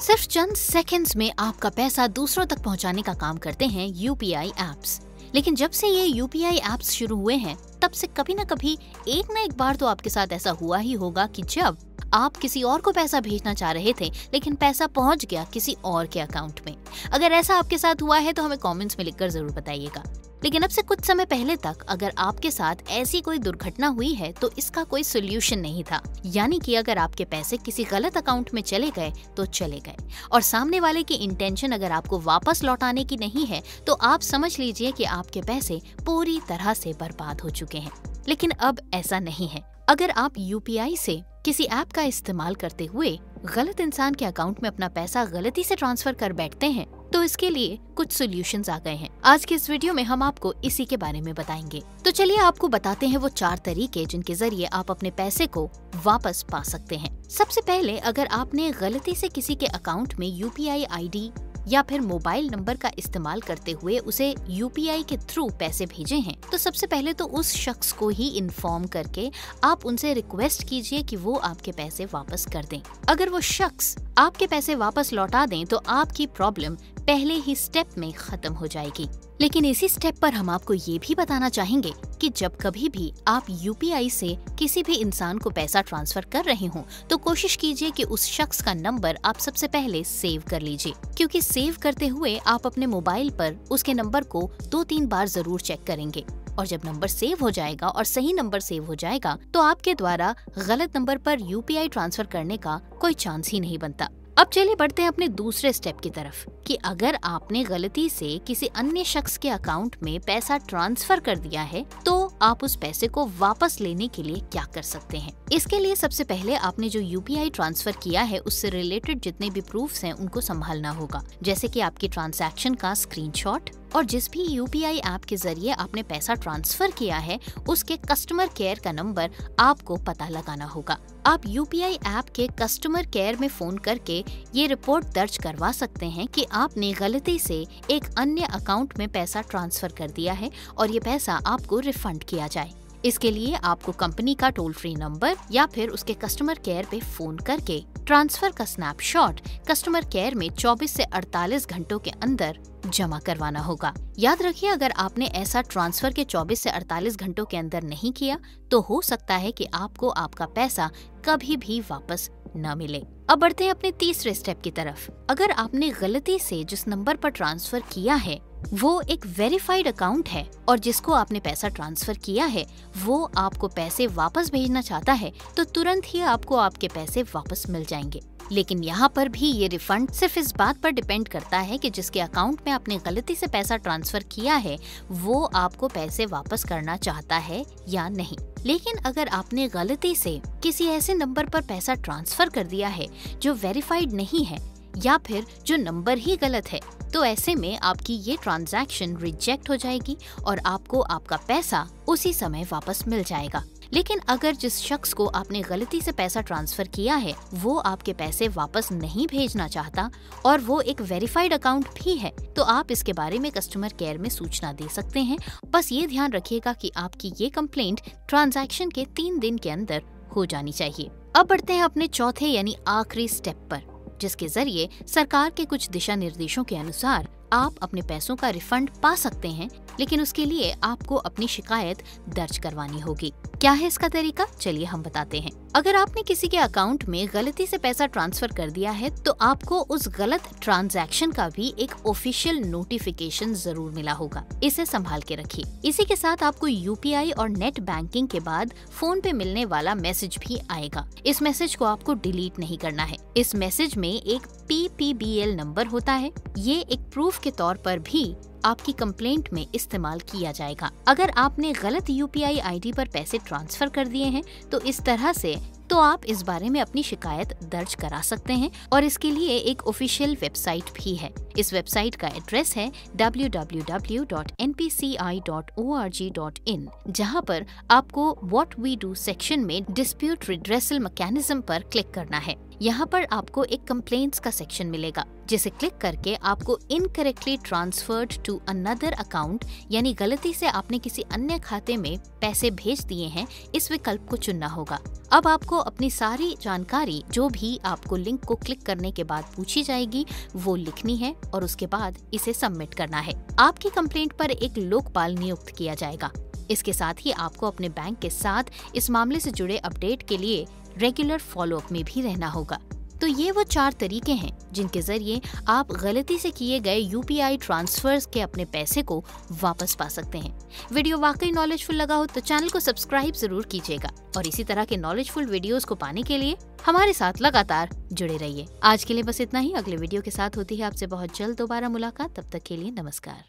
सिर्फ चंद सेकंड्स में आपका पैसा दूसरों तक पहुंचाने का काम करते हैं यूपीआई एप्स। लेकिन जब से ये यूपीआई एप्स शुरू हुए हैं तब से कभी न कभी एक न एक बार तो आपके साथ ऐसा हुआ ही होगा कि जब आप किसी और को पैसा भेजना चाह रहे थे लेकिन पैसा पहुंच गया किसी और के अकाउंट में। अगर ऐसा आपके साथ हुआ है तो हमें कमेंट्स में लिखकर जरूर बताइएगा। लेकिन अब से कुछ समय पहले तक अगर आपके साथ ऐसी कोई दुर्घटना हुई है तो इसका कोई सोल्यूशन नहीं था। यानी कि अगर आपके पैसे किसी गलत अकाउंट में चले गए तो चले गए, और सामने वाले की इंटेंशन अगर आपको वापस लौटाने की नहीं है तो आप समझ लीजिए कि आपके पैसे पूरी तरह से बर्बाद हो चुके हैं। लेकिन अब ऐसा नहीं है। अगर आप यूपीआई से किसी ऐप का इस्तेमाल करते हुए गलत इंसान के अकाउंट में अपना पैसा गलती से ट्रांसफर कर बैठते हैं तो इसके लिए कुछ सॉल्यूशंस आ गए हैं। आज के इस वीडियो में हम आपको इसी के बारे में बताएंगे। तो चलिए आपको बताते हैं वो 4 तरीके जिनके जरिए आप अपने पैसे को वापस पा सकते हैं। सबसे पहले, अगर आपने गलती से किसी के अकाउंट में यूपीआई आईडी या फिर मोबाइल नंबर का इस्तेमाल करते हुए उसे यूपीआई के थ्रू पैसे भेजे हैं तो सबसे पहले तो उस शख्स को ही इन्फॉर्म करके आप उनसे रिक्वेस्ट कीजिए कि वो आपके पैसे वापस कर दें। अगर वो शख्स आपके पैसे वापस लौटा दें तो आपकी प्रॉब्लम पहले ही स्टेप में खत्म हो जाएगी। लेकिन इसी स्टेप पर हम आपको ये भी बताना चाहेंगे कि जब कभी भी आप यूपीआई से किसी भी इंसान को पैसा ट्रांसफर कर रहे हों तो कोशिश कीजिए कि उस शख्स का नंबर आप सबसे पहले सेव कर लीजिए, क्योंकि सेव करते हुए आप अपने मोबाइल पर उसके नंबर को 2-3 बार जरूर चेक करेंगे। और जब नंबर सेव हो जाएगा और सही नंबर सेव हो जाएगा तो आपके द्वारा गलत नंबर पर यूपीआई ट्रांसफर करने का कोई चांस ही नहीं बनता। अब चलिए बढ़ते हैं अपने दूसरे स्टेप की तरफ कि अगर आपने गलती से किसी अन्य शख्स के अकाउंट में पैसा ट्रांसफर कर दिया है तो आप उस पैसे को वापस लेने के लिए क्या कर सकते हैं। इसके लिए सबसे पहले आपने जो यूपीआई ट्रांसफर किया है उससे रिलेटेड जितने भी प्रूफ्स हैं उनको संभालना होगा, जैसे कि आपकी ट्रांजैक्शन का स्क्रीनशॉट और जिस भी यूपीआई ऐप के जरिए आपने पैसा ट्रांसफर किया है उसके कस्टमर केयर का नंबर आपको पता लगाना होगा। आप यूपीआई ऐप के कस्टमर केयर में फोन करके ये रिपोर्ट दर्ज करवा सकते हैं कि आपने गलती से एक अन्य अकाउंट में पैसा ट्रांसफर कर दिया है और ये पैसा आपको रिफंड किया जाए। इसके लिए आपको कंपनी का टोल फ्री नंबर या फिर उसके कस्टमर केयर पे फोन करके ट्रांसफर का स्नैपशॉट कस्टमर केयर में 24 से 48 घंटों के अंदर जमा करवाना होगा। याद रखिए, अगर आपने ऐसा ट्रांसफर के 24 से 48 घंटों के अंदर नहीं किया तो हो सकता है कि आपको आपका पैसा कभी भी वापस न मिले। अब बढ़ते हैं अपने तीसरे स्टेप की तरफ। अगर आपने गलती से जिस नंबर पर ट्रांसफर किया है वो एक वेरीफाइड अकाउंट है और जिसको आपने पैसा ट्रांसफर किया है वो आपको पैसे वापस भेजना चाहता है तो तुरंत ही आपको आपके पैसे वापस मिल जाएंगे। लेकिन यहाँ पर भी ये रिफंड सिर्फ इस बात पर डिपेंड करता है कि जिसके अकाउंट में आपने गलती से पैसा ट्रांसफर किया है वो आपको पैसे वापस करना चाहता है या नहीं। लेकिन अगर आपने गलती से किसी ऐसे नंबर पर पैसा ट्रांसफर कर दिया है जो वेरीफाइड नहीं है या फिर जो नंबर ही गलत है तो ऐसे में आपकी ये ट्रांजैक्शन रिजेक्ट हो जाएगी और आपको आपका पैसा उसी समय वापस मिल जाएगा। लेकिन अगर जिस शख्स को आपने गलती से पैसा ट्रांसफर किया है वो आपके पैसे वापस नहीं भेजना चाहता और वो एक वेरीफाइड अकाउंट भी है तो आप इसके बारे में कस्टमर केयर में सूचना दे सकते हैं। बस ये ध्यान रखिएगा कि आपकी ये कंप्लेंट ट्रांजैक्शन के 3 दिन के अंदर हो जानी चाहिए। अब बढ़ते हैं अपने चौथे यानी आखिरी स्टेप पर, जिसके जरिए सरकार के कुछ दिशा निर्देशों के अनुसार आप अपने पैसों का रिफंड पा सकते हैं, लेकिन उसके लिए आपको अपनी शिकायत दर्ज करवानी होगी। क्या है इसका तरीका, चलिए हम बताते हैं। अगर आपने किसी के अकाउंट में गलती से पैसा ट्रांसफर कर दिया है तो आपको उस गलत ट्रांजैक्शन का भी एक ऑफिशियल नोटिफिकेशन जरूर मिला होगा, इसे संभाल के रखिए। इसी के साथ आपको यूपीआई और नेट बैंकिंग के बाद फोन पे मिलने वाला मैसेज भी आएगा। इस मैसेज को आपको डिलीट नहीं करना है। इस मैसेज में एक PPBL नंबर होता है, ये एक प्रूफ के तौर पर भी आपकी कंप्लेंट में इस्तेमाल किया जाएगा। अगर आपने गलत यूपीआई आईडी पर पैसे ट्रांसफर कर दिए हैं तो इस तरह से तो आप इस बारे में अपनी शिकायत दर्ज करा सकते हैं और इसके लिए एक ऑफिशियल वेबसाइट भी है। इस वेबसाइट का एड्रेस है www.npci.org.in, जहां पर आपको व्हाट वी डू सेक्शन में डिस्प्यूट रिड्रेसल मैकेनिज्म पर क्लिक करना है। यहाँ पर आपको एक कंप्लेंट्स का सेक्शन मिलेगा, जिसे क्लिक करके आपको incorrectly transferred to another account यानी गलती से आपने किसी अन्य खाते में पैसे भेज दिए हैं, इस विकल्प को चुनना होगा। अब आपको अपनी सारी जानकारी जो भी आपको लिंक को क्लिक करने के बाद पूछी जाएगी वो लिखनी है और उसके बाद इसे सबमिट करना है। आपकी कंप्लेंट पर एक लोकपाल नियुक्त किया जाएगा। इसके साथ ही आपको अपने बैंक के साथ इस मामले से जुड़े अपडेट के लिए रेगुलर फॉलोअप में भी रहना होगा। तो ये वो 4 तरीके हैं जिनके जरिए आप गलती से किए गए यूपीआई ट्रांसफर्स के अपने पैसे को वापस पा सकते हैं। वीडियो वाकई नॉलेजफुल लगा हो तो चैनल को सब्सक्राइब जरूर कीजिएगा और इसी तरह के नॉलेजफुल वीडियोस को पाने के लिए हमारे साथ लगातार जुड़े रहिए। आज के लिए बस इतना ही। अगले वीडियो के साथ होती है आपसे बहुत जल्द दोबारा मुलाकात। तब तक के लिए नमस्कार।